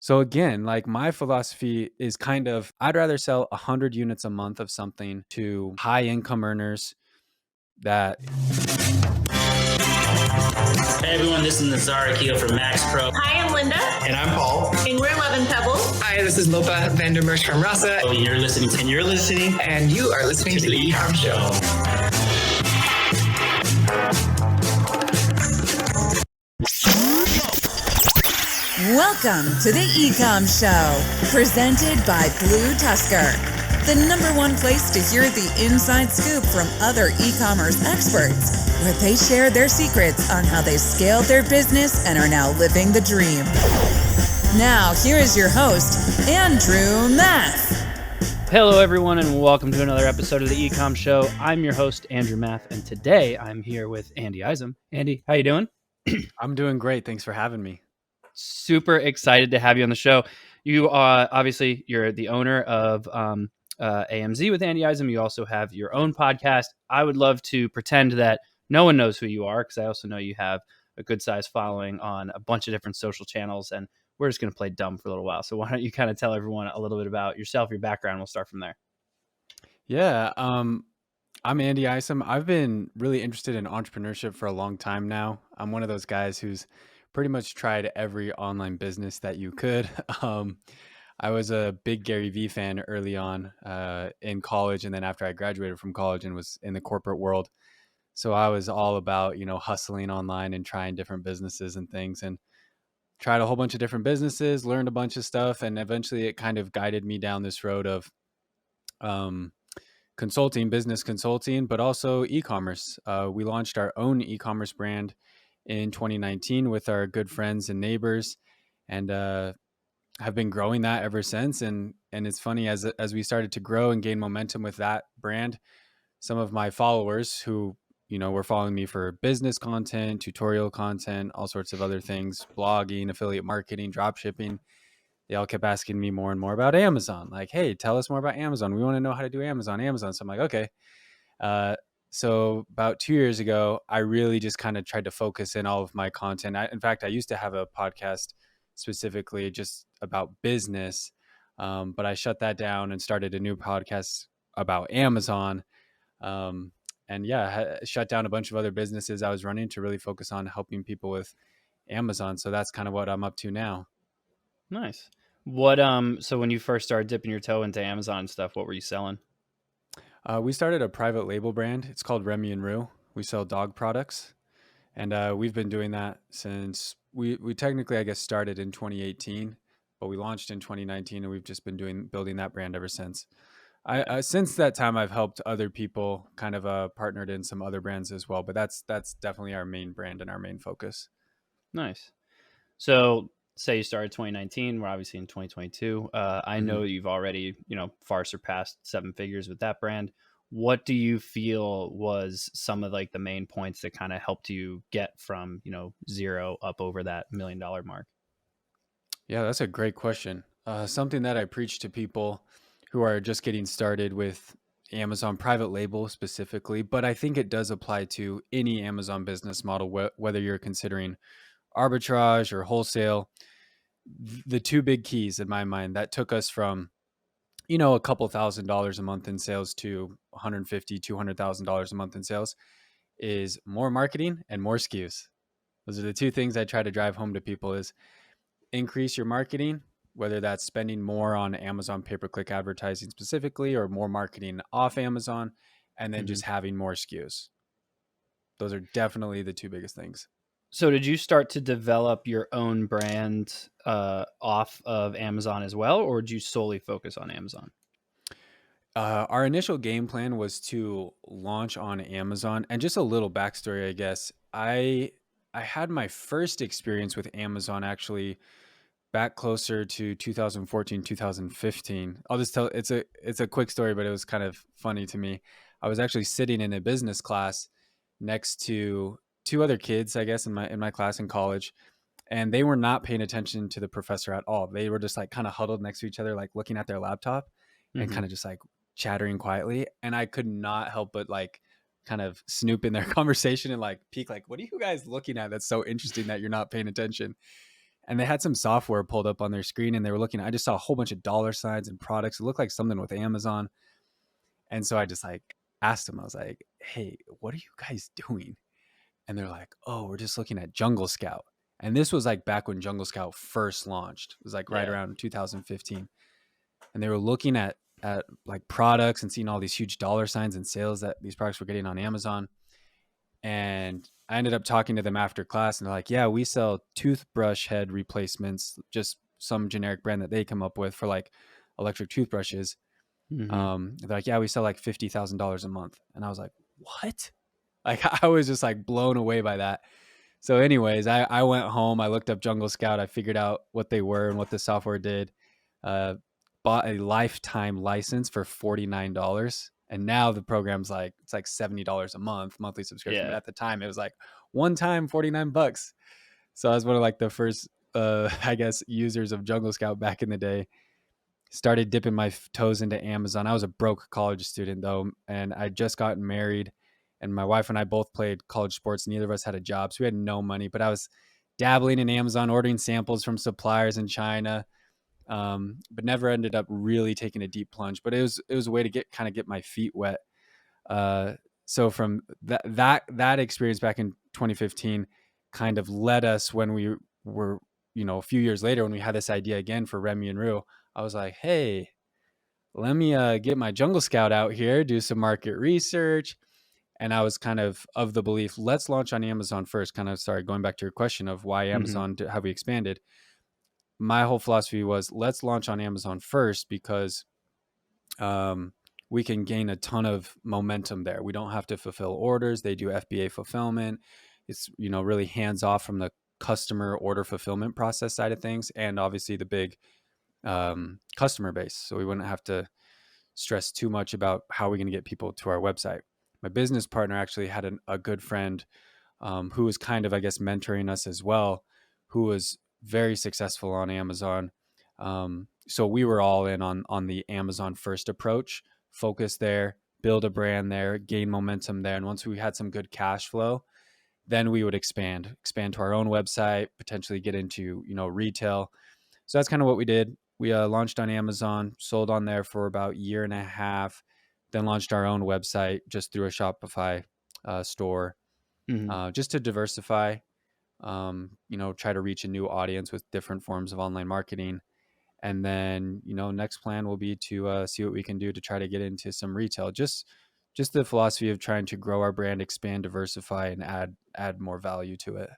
So again, like my philosophy is kind of, I'd rather sell 100 units a month of something to high income earners that. Hey everyone, this is Nazar Akil from Max Pro. Hi, I'm Linda. And I'm Paul. And we're 11 Pebbles. Hi, this is Lopa Vandermersch from Rasa. Oh, you're listening. And you are listening to the E-Comm Show. Welcome to the Ecom Show, presented by BlueTuskr, the #1 place to hear the inside scoop from other e-commerce experts, where they share their secrets on how they scaled their business and are now living the dream. Now, here is your host, Andrew Math. Hello, everyone, and welcome to another episode of the Ecom Show. I'm your host, Andrew Math, and today I'm here with Andy Isom. Andy, how you doing? I'm doing great. Thanks for having me. Super excited to have you on the show. You are obviously you're the owner of AMZ with Andy Isom. You also have your own podcast. I would love to pretend that no one knows who you are, because I also know you have a good sized following on a bunch of different social channels, and we're just going to play dumb for a little while. So why don't you kind of tell everyone a little bit about yourself, your background? We'll start from there. Yeah. I'm Andy Isom. I've been really interested in entrepreneurship for a long time now. I'm one of those guys who's pretty much tried every online business that you could. I was a big Gary Vee fan early on in college, and then after I graduated from college and was in the corporate world. So I was all about, hustling online and trying different businesses and things, and tried a whole bunch of different businesses, learned a bunch of stuff, and eventually it kind of guided me down this road of business consulting, but also e-commerce. We launched our own e-commerce brand in 2019 with our good friends and neighbors, and have been growing that ever since. And it's funny, as we started to grow and gain momentum with that brand, some of my followers who were following me for business content, tutorial content, all sorts of other things, blogging, affiliate marketing, drop shipping, they all kept asking me more and more about Amazon. Like, hey, tell us more about Amazon. We want to know how to do Amazon. So I'm like, okay. So about 2 years ago, I really just kind of tried to focus in all of my content. In fact, I used to have a podcast specifically just about business, but I shut that down and started a new podcast about Amazon. And yeah, shut down a bunch of other businesses I was running to really focus on helping people with Amazon. So that's kind of what I'm up to now. Nice. What so when you first started dipping your toe into Amazon and stuff, what were you selling? We started a private label brand. It's called Remy and Rue. We sell dog products, and we've been doing that since we technically, I guess, started in 2018, but we launched in 2019, and we've just been building that brand ever since. Since that time, I've helped other people, kind of partnered in some other brands as well, but that's definitely our main brand and our main focus. Nice. So say you started 2019, we're obviously in 2022. I know you've already, far surpassed 7 figures with that brand. What do you feel was some of like the main points that kind of helped you get from, zero up over that $1 million mark? Yeah, that's a great question. Something that I preach to people who are just getting started with Amazon private label specifically, but I think it does apply to any Amazon business model, whether you're considering arbitrage or wholesale. The two big keys in my mind that took us from, a couple $1,000s a month in sales to $150,000, $200,000 a month in sales is more marketing and more SKUs. Those are the two things I try to drive home to people: is increase your marketing, whether that's spending more on Amazon pay-per-click advertising specifically, or more marketing off Amazon, and then just having more SKUs. Those are definitely the two biggest things. So did you start to develop your own brand off of Amazon as well, or did you solely focus on Amazon? Our initial game plan was to launch on Amazon. And just a little backstory, I guess. I had my first experience with Amazon actually back closer to 2014, 2015. I'll just tell, it's a quick story, but it was kind of funny to me. I was actually sitting in a business class next to 2 other kids, I guess, in my class in college, and they were not paying attention to the professor at all. They were just like kind of huddled next to each other, like looking at their laptop and kind of just like chattering quietly. And I could not help but like kind of snoop in their conversation and like peek, like, what are you guys looking at? That's so interesting that you're not paying attention. and they had some software pulled up on their screen, and they were looking. I just saw a whole bunch of dollar signs and products. It looked like something with Amazon, and so I just like asked them. I was like, "Hey, what are you guys doing?" And they're like, "Oh, we're just looking at Jungle Scout." And this was like back when Jungle Scout first launched. It was like right around 2015. And they were looking at like products and seeing all these huge dollar signs and sales that these products were getting on Amazon. And I ended up talking to them after class, and they're like, "Yeah, we sell toothbrush head replacements, just some generic brand that they come up with for like electric toothbrushes." They're like, "Yeah, we sell like $50,000 a month." And I was like, "What?" Like, I was just like blown away by that. So anyways, I went home, I looked up Jungle Scout, I figured out what they were and what the software did, uh, bought a lifetime license for $49. And now the program's like, it's like $70 a month, monthly subscription. Yeah. But at the time it was like one time $49. So I was one of like the first, I guess, users of Jungle Scout back in the day. Started dipping my toes into Amazon. I was a broke college student though, and I just gotten married, and my wife and I both played college sports. Neither of us had a job, so we had no money, but I was dabbling in Amazon, ordering samples from suppliers in China, but never ended up really taking a deep plunge. But it was a way to get my feet wet. So from that experience back in 2015 kind of led us when we were, a few years later when we had this idea again for Remy and Rue. I was like, "Hey, let me get my Jungle Scout out here, do some market research." And I was kind of the belief, let's launch on Amazon first. Kind of, sorry, going back to your question of why Amazon, have we expanded? My whole philosophy was, let's launch on Amazon first because we can gain a ton of momentum there. We don't have to fulfill orders. They do FBA fulfillment. It's, really hands off from the customer order fulfillment process side of things. And obviously the big customer base. So we wouldn't have to stress too much about how we're going to get people to our website. My business partner actually had a good friend who was kind of, I guess, mentoring us as well, who was very successful on Amazon. So we were all in on the Amazon first approach, focus there, build a brand there, gain momentum there. And once we had some good cash flow, then we would expand to our own website, potentially get into, retail. So that's kind of what we did. We launched on Amazon, sold on there for about a year and a half, then launched our own website just through a Shopify store, just to diversify, try to reach a new audience with different forms of online marketing. And then, next plan will be to see what we can do to try to get into some retail. Just the philosophy of trying to grow our brand, expand, diversify, and add more value to it.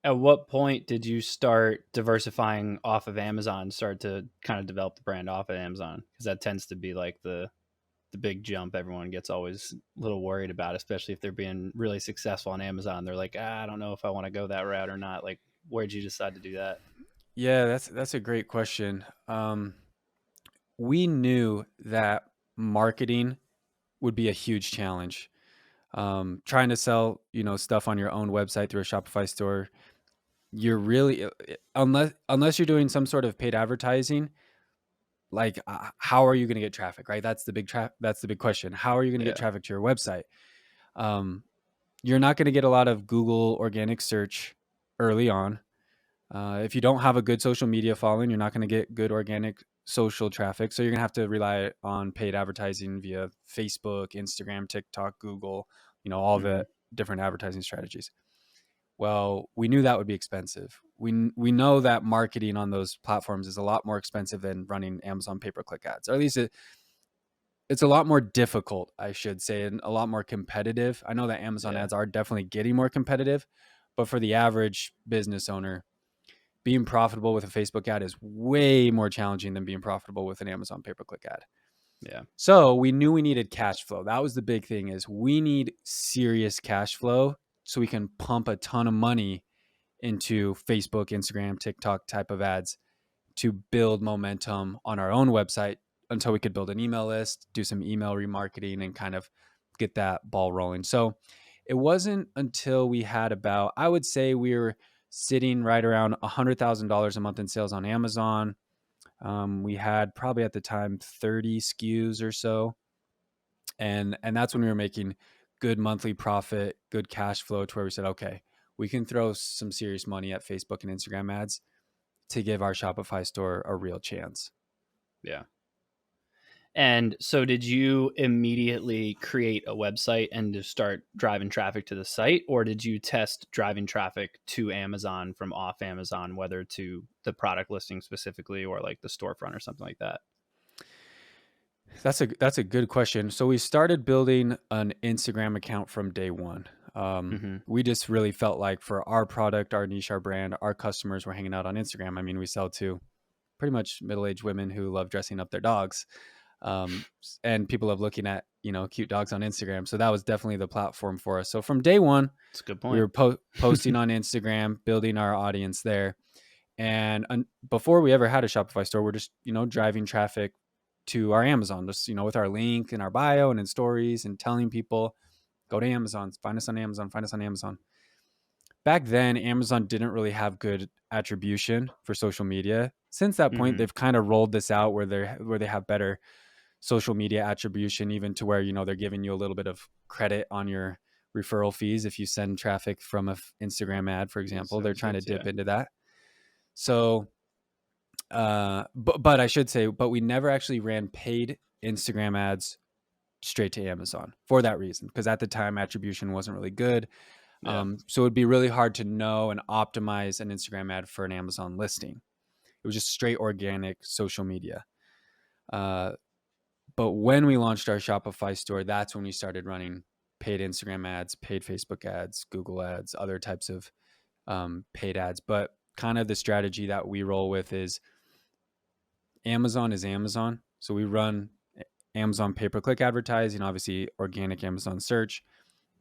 At what point did you start diversifying off of Amazon, start to kind of develop the brand off of Amazon? Because that tends to be like the big jump everyone gets always a little worried about, especially if they're being really successful on Amazon. They're like, I don't know if I want to go that route or not. Like, where'd you decide to do that? Yeah, that's a great question. We knew that marketing would be a huge challenge. Trying to sell, stuff on your own website through a Shopify store, you're really, unless you're doing some sort of paid advertising, like how are you going to get traffic, right? That's the big question. How are you going to get traffic to your website? You're not going to get a lot of Google organic search early on. If you don't have a good social media following, you're not going to get good organic social traffic. So you're going to have to rely on paid advertising via Facebook, Instagram, TikTok, Google, all the different advertising strategies. Well, we knew that would be expensive. We know that marketing on those platforms is a lot more expensive than running Amazon pay-per-click ads, or at least it's a lot more difficult, I should say, and a lot more competitive. I know that Amazon ads are definitely getting more competitive, but for the average business owner, being profitable with a Facebook ad is way more challenging than being profitable with an Amazon pay-per-click ad. Yeah. So we knew we needed cash flow. That was the big thing, is we need serious cash flow so we can pump a ton of money into Facebook, Instagram, TikTok type of ads to build momentum on our own website until we could build an email list, do some email remarketing, and kind of get that ball rolling. So it wasn't until we had about, I would say we were sitting right around $100,000 a month in sales on Amazon. We had probably at the time 30 SKUs or so. And that's when we were making good monthly profit, good cash flow, to where we said, okay, we can throw some serious money at Facebook and Instagram ads to give our Shopify store a real chance. Yeah. And so did you immediately create a website and just start driving traffic to the site, or did you test driving traffic to Amazon from off Amazon, whether to the product listing specifically or like the storefront or something like that? That's a good question. So we started building an Instagram account from day one. Mm-hmm. We just really felt like for our product, our niche, our brand, our customers were hanging out on Instagram. I mean, we sell to pretty much middle-aged women who love dressing up their dogs. And people love looking at, cute dogs on Instagram. So that was definitely the platform for us. So from day one, That's a good we point. were posting on Instagram, building our audience there. And before we ever had a Shopify store, we're just, driving traffic to our Amazon, just, with our link in our bio and in stories and telling people, go to Amazon, find us on Amazon, find us on Amazon. Back then, Amazon didn't really have good attribution for social media. Since that point, they've kind of rolled this out where they have better social media attribution, even to where, they're giving you a little bit of credit on your referral fees. If you send traffic from an Instagram ad, for example, they're trying to dip into that. So, but I should say, but we never actually ran paid Instagram ads straight to Amazon for that reason, because at the time attribution wasn't really good. So it'd be really hard to know and optimize an Instagram ad for an Amazon listing. It was just straight organic social media. But when we launched our Shopify store, that's when we started running paid Instagram ads, paid Facebook ads, Google ads, other types of paid ads. But kind of the strategy that we roll with is Amazon is Amazon. So we run Amazon pay-per-click advertising, obviously organic Amazon search,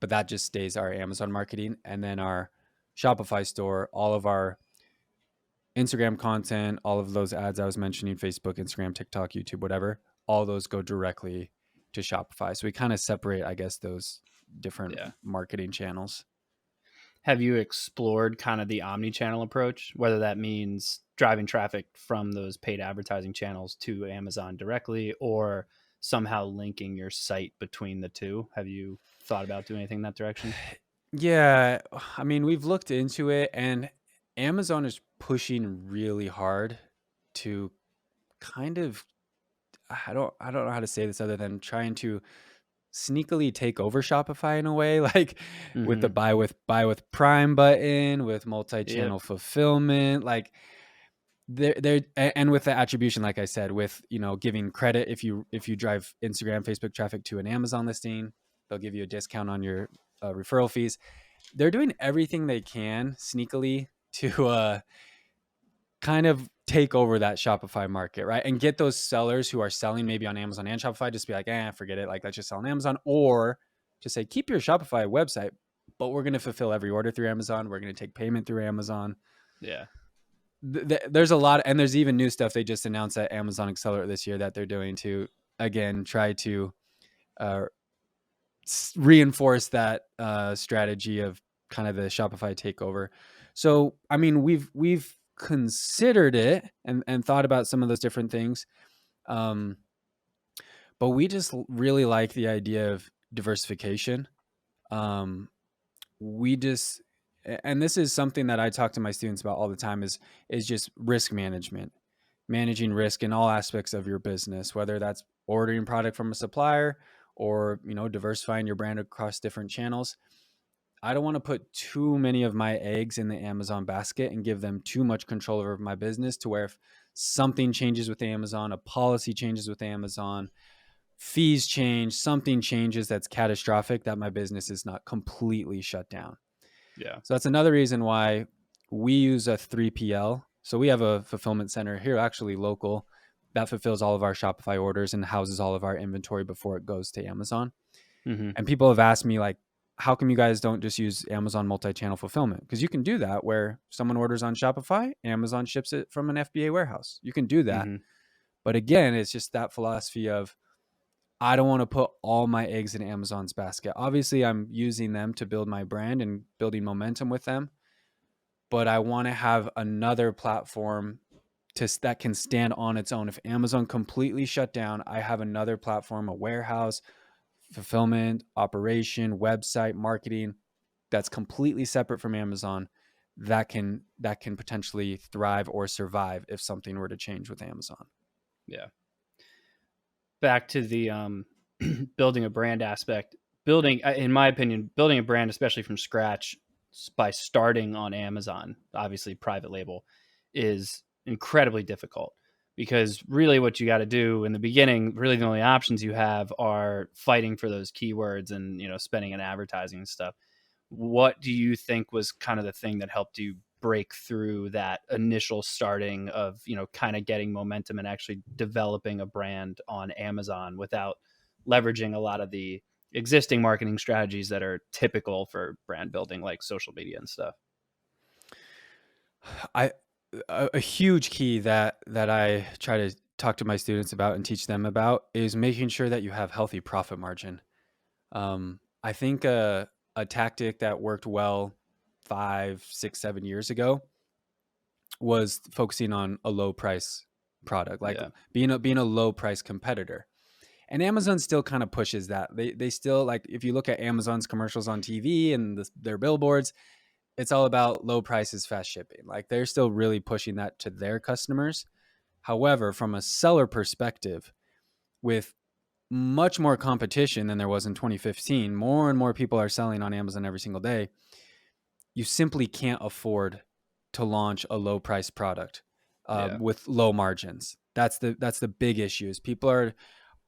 but that just stays our Amazon marketing. And then our Shopify store, all of our Instagram content, all of those ads I was mentioning, Facebook, Instagram, TikTok, YouTube, whatever, all those go directly to Shopify. So we kind of separate, I guess, those different marketing channels. Have you explored kind of the omni-channel approach, whether that means driving traffic from those paid advertising channels to Amazon directly or somehow linking your site between the two? Have you thought about doing anything in that direction? Yeah, I mean, we've looked into it, and Amazon is pushing really hard to kind of, I don't know how to say this other than trying to sneakily take over Shopify in a way, like with the buy with Prime button, with multi-channel fulfillment, like they're and with the attribution, like I said, with giving credit if you drive Instagram, Facebook traffic to an Amazon listing, they'll give you a discount on your referral fees. They're doing everything they can sneakily to kind of take over that Shopify market, right? And get those sellers who are selling maybe on Amazon and Shopify just be like, forget it. Like, let's just sell on Amazon. Or just say, keep your Shopify website, but we're going to fulfill every order through Amazon. We're going to take payment through Amazon. Yeah. There's a lot. And there's even new stuff they just announced at Amazon Accelerate this year that they're doing to, again, try to reinforce that strategy of kind of the Shopify takeover. So, I mean, we've considered it and thought about some of those different things. But we just really like the idea of diversification. We just, and this is something that I talk to my students about all the time is just risk management, managing risk in all aspects of your business, whether that's ordering product from a supplier or, diversifying your brand across different channels. I don't want to put too many of my eggs in the Amazon basket and give them too much control over my business to where if something changes with Amazon, a policy changes with Amazon, fees change, something changes that's catastrophic, that my business is not completely shut down. Yeah. So that's another reason why we use a 3PL. So we have a fulfillment center here, actually local, that fulfills all of our Shopify orders and houses all of our inventory before it goes to Amazon. And people have asked me, like, how come you guys don't just use Amazon multi-channel fulfillment? Because you can do that where someone orders on Shopify, Amazon ships it from an FBA warehouse. You can do that. But again, it's just that philosophy of, I don't want to put all my eggs in Amazon's basket. Obviously, I'm using them to build my brand and building momentum with them. But I want to have another platform that can stand on its own. If Amazon completely shut down, I have another platform, a warehouse, fulfillment, operation, website, marketing that's completely separate from Amazon that can potentially thrive or survive if something were to change with Amazon. Yeah. Back to the building a brand aspect. Building, in my opinion, building a brand, especially from scratch by starting on Amazon, obviously private label, is incredibly difficult, because really what you got to do in the beginning, really the only options you have are fighting for those keywords and, spending in advertising and stuff. What do you think was kind of the thing that helped you break through that initial starting of, kind of getting momentum and actually developing a brand on Amazon without leveraging a lot of the existing marketing strategies that are typical for brand building, like social media and stuff? A huge key that I try to talk to my students about and teach them about is making sure that you have healthy profit margin. I think a tactic that worked well 5, 6, 7 years ago was focusing on a low price product, like being a low price competitor. And Amazon still kind of pushes that. They still, like, if you look at Amazon's commercials on TV and their billboards, it's all about low prices, fast shipping. Like, they're still really pushing that to their customers. However, from a seller perspective, with much more competition than there was in 2015, more and more people are selling on Amazon every single day. You simply can't afford to launch a low price product with low margins. That's the big issue. Is people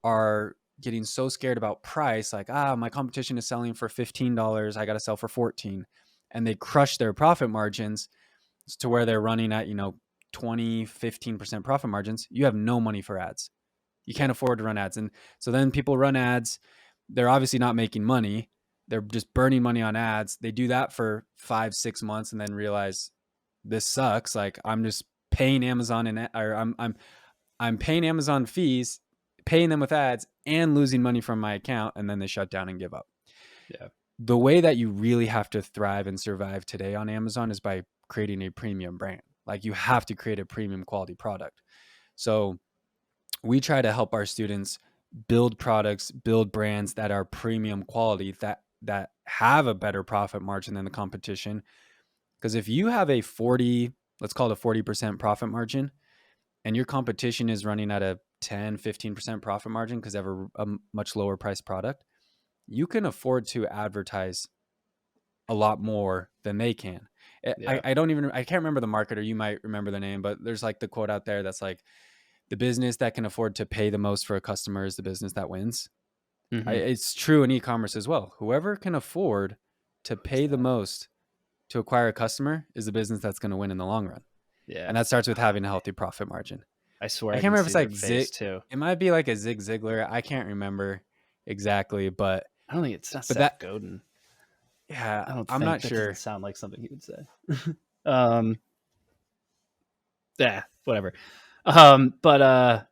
are getting so scared about price, like, my competition is selling for $15, I got to sell for 14, and they crush their profit margins to where they're running at 20-15% profit margins. You have no money for ads. You can't afford to run ads. And so then people run ads. They're obviously not making money. They're just burning money on ads. They do that for 5-6 months and then realize this sucks. Like, I'm just paying Amazon I'm paying Amazon fees, paying them with ads, and losing money from my account. And then they shut down and give up. Yeah. The way that you really have to thrive and survive today on Amazon is by creating a premium brand. Like, you have to create a premium quality product. So we try to help our students build products, build brands that are premium quality, that have a better profit margin than the competition. Because if you have a 40, let's call it a 40% profit margin, and your competition is running at a 10-15% profit margin because they have a much lower price product, you can afford to advertise a lot more than they can. Yeah. I can't remember the marketer. You might remember the name, but there's like the quote out there that's like, the business that can afford to pay the most for a customer is the business that wins. Mm-hmm. It's true in e-commerce as well. Whoever can afford to pay the most to acquire a customer is the business that's going to win in the long run. Yeah. And that starts with having a healthy profit margin. I swear I can't remember if it's like Zig too. It might be like a Zig Ziglar. I can't remember exactly, but I don't think it's not Seth that Godin. Yeah, I'm not sure. Doesn't sound like something he would say. Yeah, whatever.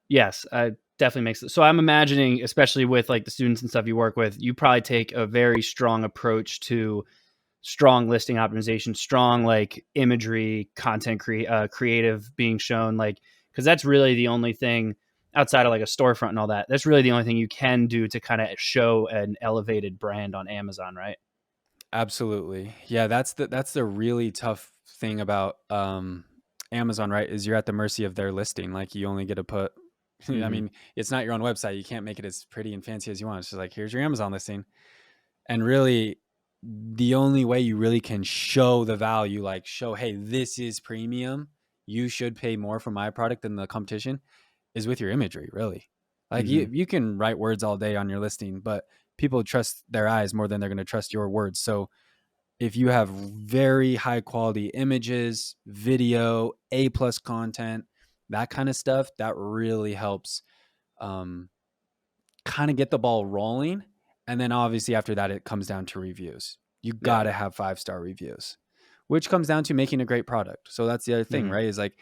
Yes, I definitely makes it. So I'm imagining, especially with like the students and stuff you work with, you probably take a very strong approach to strong listing optimization, strong like imagery, content creative being shown, like, because that's really the only thing outside of like a storefront and all that. That's really the only thing you can do to kind of show an elevated brand on Amazon, right? Absolutely. Yeah, that's the really tough thing about Amazon, right? Is you're at the mercy of their listing. Like, you only get to put I mean, it's not your own website. You can't make it as pretty and fancy as you want. It's just like, here's your Amazon listing. And really, the only way you really can show the value, like show, hey, this is premium, you should pay more for my product than the competition, is with your imagery, really. Like, you can write words all day on your listing, but people trust their eyes more than they're going to trust your words. So if you have very high quality images, video, A+ content, that kind of stuff, that really helps kind of get the ball rolling. And then obviously after that, it comes down to reviews. You got to have 5-star reviews, which comes down to making a great product. So that's the other thing, right? Is like,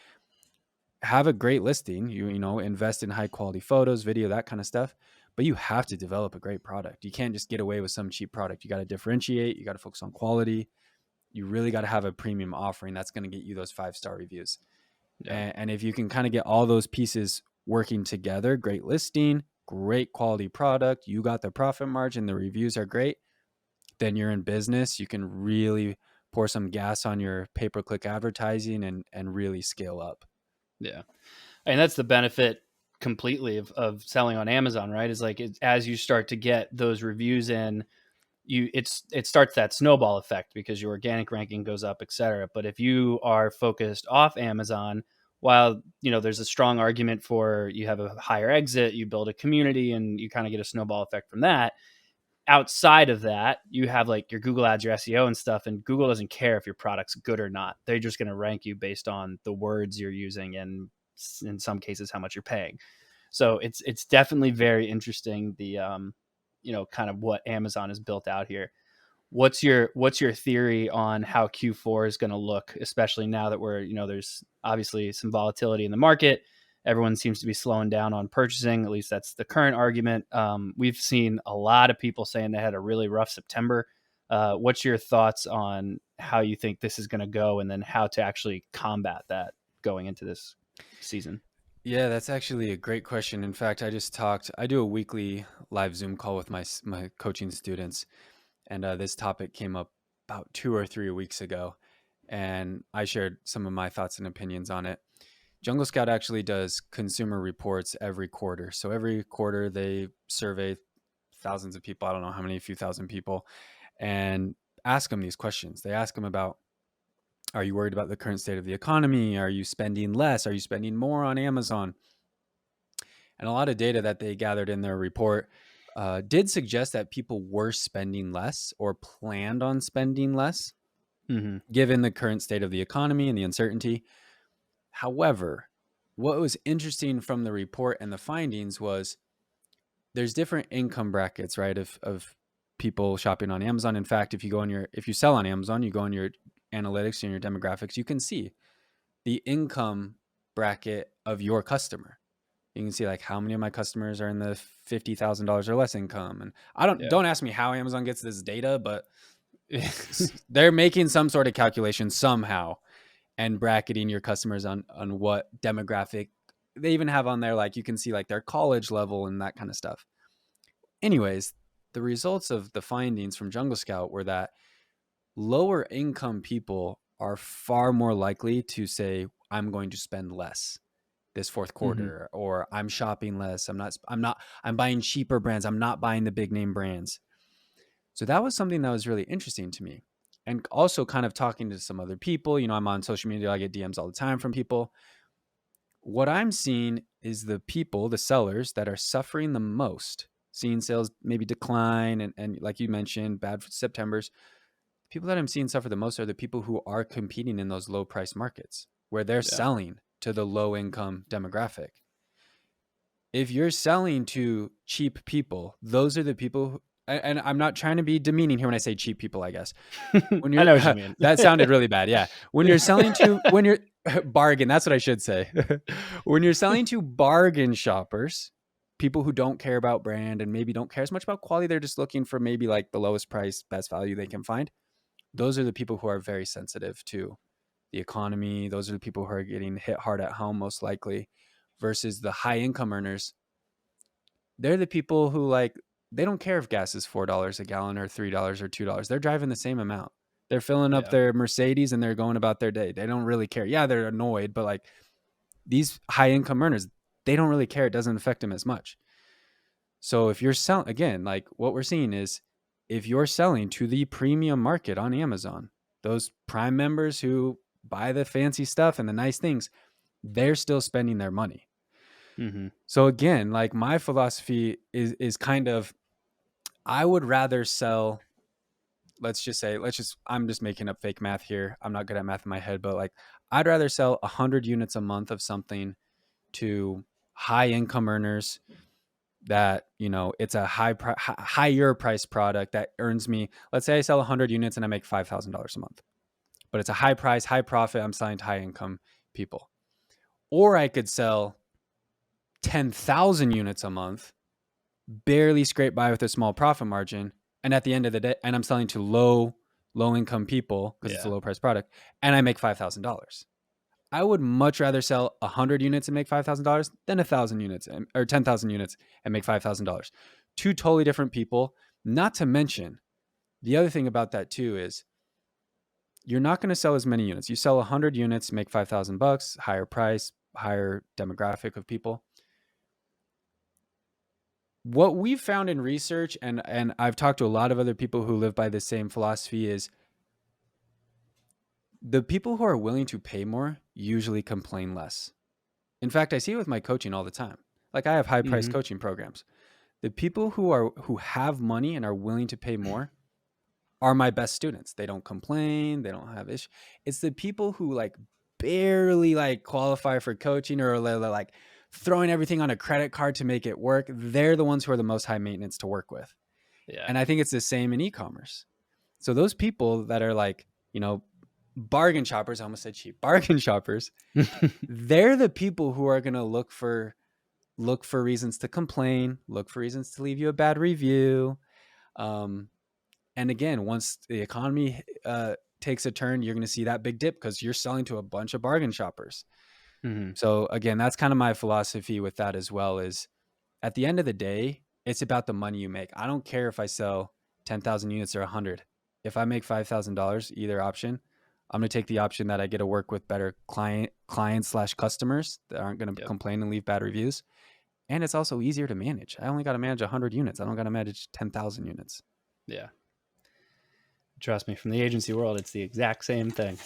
have a great listing, you know, invest in high quality photos, video, that kind of stuff. But you have to develop a great product. You can't just get away with some cheap product. You got to differentiate. You got to focus on quality. You really got to have a premium offering that's going to get you those 5-star reviews. Yeah. And if you can kind of get all those pieces working together, great listing, great quality product, you got the profit margin, the reviews are great, then you're in business. You can really pour some gas on your pay-per-click advertising and really scale up. Yeah. And that's the benefit completely of selling on Amazon, right? Is like as you start to get those reviews in, it starts that snowball effect because your organic ranking goes up, et cetera. But if you are focused off Amazon, while there's a strong argument for you have a higher exit, you build a community, and you kind of get a snowball effect from that. Outside of that, you have like your Google ads, your SEO and stuff, and Google doesn't care if your product's good or not. They're just going to rank you based on the words you're using and in some cases how much you're paying. So it's definitely very interesting, the kind of what Amazon has built out here. What's your theory on how Q4 is going to look, especially now that there's obviously some volatility in the market? Everyone seems to be slowing down on purchasing. At least that's the current argument. We've seen a lot of people saying they had a really rough September. What's your thoughts on how you think this is going to go, and then how to actually combat that going into this season? Yeah, that's actually a great question. In fact, I do a weekly live Zoom call with my coaching students, and this topic came up about 2 or 3 weeks ago, and I shared some of my thoughts and opinions on it. Jungle Scout actually does consumer reports every quarter. So every quarter they survey thousands of people, I don't know how many, a few thousand people, and ask them these questions. They ask them about, are you worried about the current state of the economy? Are you spending less? Are you spending more on Amazon? And a lot of data that they gathered in their report did suggest that people were spending less or planned on spending less, given the current state of the economy and the uncertainty. However, what was interesting from the report and the findings was there's different income brackets, right, of people shopping on Amazon. In fact, if you sell on Amazon, you go on your analytics and your demographics, you can see the income bracket of your customer. You can see like how many of my customers are in the $50,000 or less income. And don't ask me how Amazon gets this data, but they're making some sort of calculation somehow and bracketing your customers on what demographic. They even have on there, like you can see like their college level and that kind of stuff. Anyways, the results of the findings from Jungle Scout were that lower income people are far more likely to say, I'm going to spend less this fourth quarter, or I'm shopping less. I'm buying cheaper brands. I'm not buying the big name brands. So that was something that was really interesting to me. And also kind of talking to some other people, I'm on social media, I get DMs all the time from people. What I'm seeing is the people, the sellers that are suffering the most, seeing sales maybe decline and like you mentioned, bad Septembers. People that I'm seeing suffer the most are the people who are competing in those low price markets where they're selling to the low income demographic. If you're selling to cheap people, those are the people who, and I'm not trying to be demeaning here when I say cheap people, I guess. When I know what you mean. That sounded really bad. Yeah. When you're selling to, bargain, that's what I should say. When you're selling to bargain shoppers, people who don't care about brand and maybe don't care as much about quality, they're just looking for maybe like the lowest price, best value they can find. Those are the people who are very sensitive to the economy. Those are the people who are getting hit hard at home, most likely, versus the high income earners. They're the people who they don't care if gas is $4 a gallon or $3 or $2. They're driving the same amount. They're filling up their Mercedes and they're going about their day. They don't really care. Yeah, they're annoyed, but like these high income earners, they don't really care. It doesn't affect them as much. So if you're selling, again, like what we're seeing is if you're selling to the premium market on Amazon, those Prime members who buy the fancy stuff and the nice things, they're still spending their money. So again, like my philosophy is kind of, I would rather sell, I'm just making up fake math here. I'm not good at math in my head, but like I'd rather sell 100 units a month of something to high income earners that, it's a higher price product that earns me. Let's say I sell 100 units and I make $5,000 a month, but it's a high price, high profit. I'm selling to high income people. Or I could sell 10,000 units a month, barely scrape by with a small profit margin. And at the end of the day, and I'm selling to low income people because it's a low price product, and I make $5,000. I would much rather sell 100 units and make $5,000 than 1,000 units or 10,000 units and make $5,000. Two totally different people. Not to mention, the other thing about that too is you're not going to sell as many units. You sell 100 units, make $5,000, higher price, higher demographic of people. What we've found in research, and I've talked to a lot of other people who live by the same philosophy, is the people who are willing to pay more usually complain less. In fact, I see it with my coaching all the time. Like I have high price coaching programs. The people who have money and are willing to pay more are my best students. They don't complain. They don't have issues. It's the people who like barely like qualify for coaching or they're like throwing everything on a credit card to make it work. They're the ones who are the most high maintenance to work with. Yeah. And I think it's the same in e-commerce. So those people that are like, you know, bargain shoppers, I almost said cheap, bargain shoppers, they're the people who are going to look for reasons to complain, look for reasons to leave you a bad review. And again, once the economy takes a turn, you're going to see that big dip because you're selling to a bunch of bargain shoppers. So again, that's kind of my philosophy with that as well, is at the end of the day, it's about the money you make. I don't care if I sell 10,000 units or 100. If I make $5,000, either option, I'm going to take the option that I get to work with better clients/customers that aren't going to complain and leave bad reviews. And it's also easier to manage. I only got to manage 100 units. I don't got to manage 10,000 units. Yeah. Trust me, from the agency world, it's the exact same thing.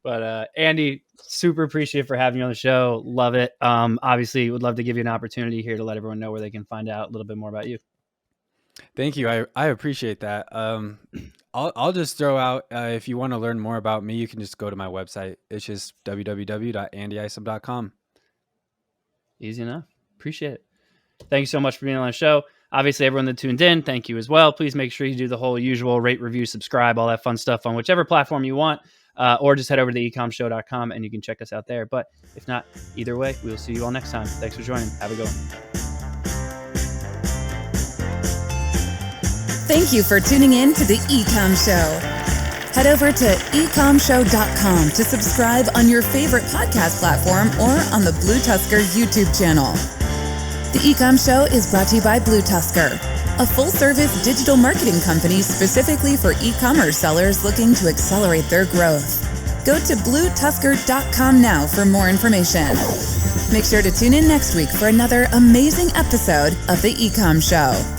But Andy, super appreciative for having you on the show. Love it. Obviously, would love to give you an opportunity here to let everyone know where they can find out a little bit more about you. Thank you. I appreciate that. I'll just throw out, if you want to learn more about me, you can just go to my website. It's just www.andyisom.com. Easy enough. Appreciate it. Thank you so much for being on the show. Obviously, everyone that tuned in, thank you as well. Please make sure you do the whole usual rate, review, subscribe, all that fun stuff on whichever platform you want, or just head over to ecommshow.com and you can check us out there. But if not, either way, we will see you all next time. Thanks for joining. Have a good one. Thank you for tuning in to the Ecomm Show. Head over to ecommshow.com to subscribe on your favorite podcast platform or on the BlueTuskr YouTube channel. The Ecomm Show is brought to you by BlueTuskr, a full-service digital marketing company specifically for e-commerce sellers looking to accelerate their growth. Go to BlueTuskr.com now for more information. Make sure to tune in next week for another amazing episode of the Ecomm Show.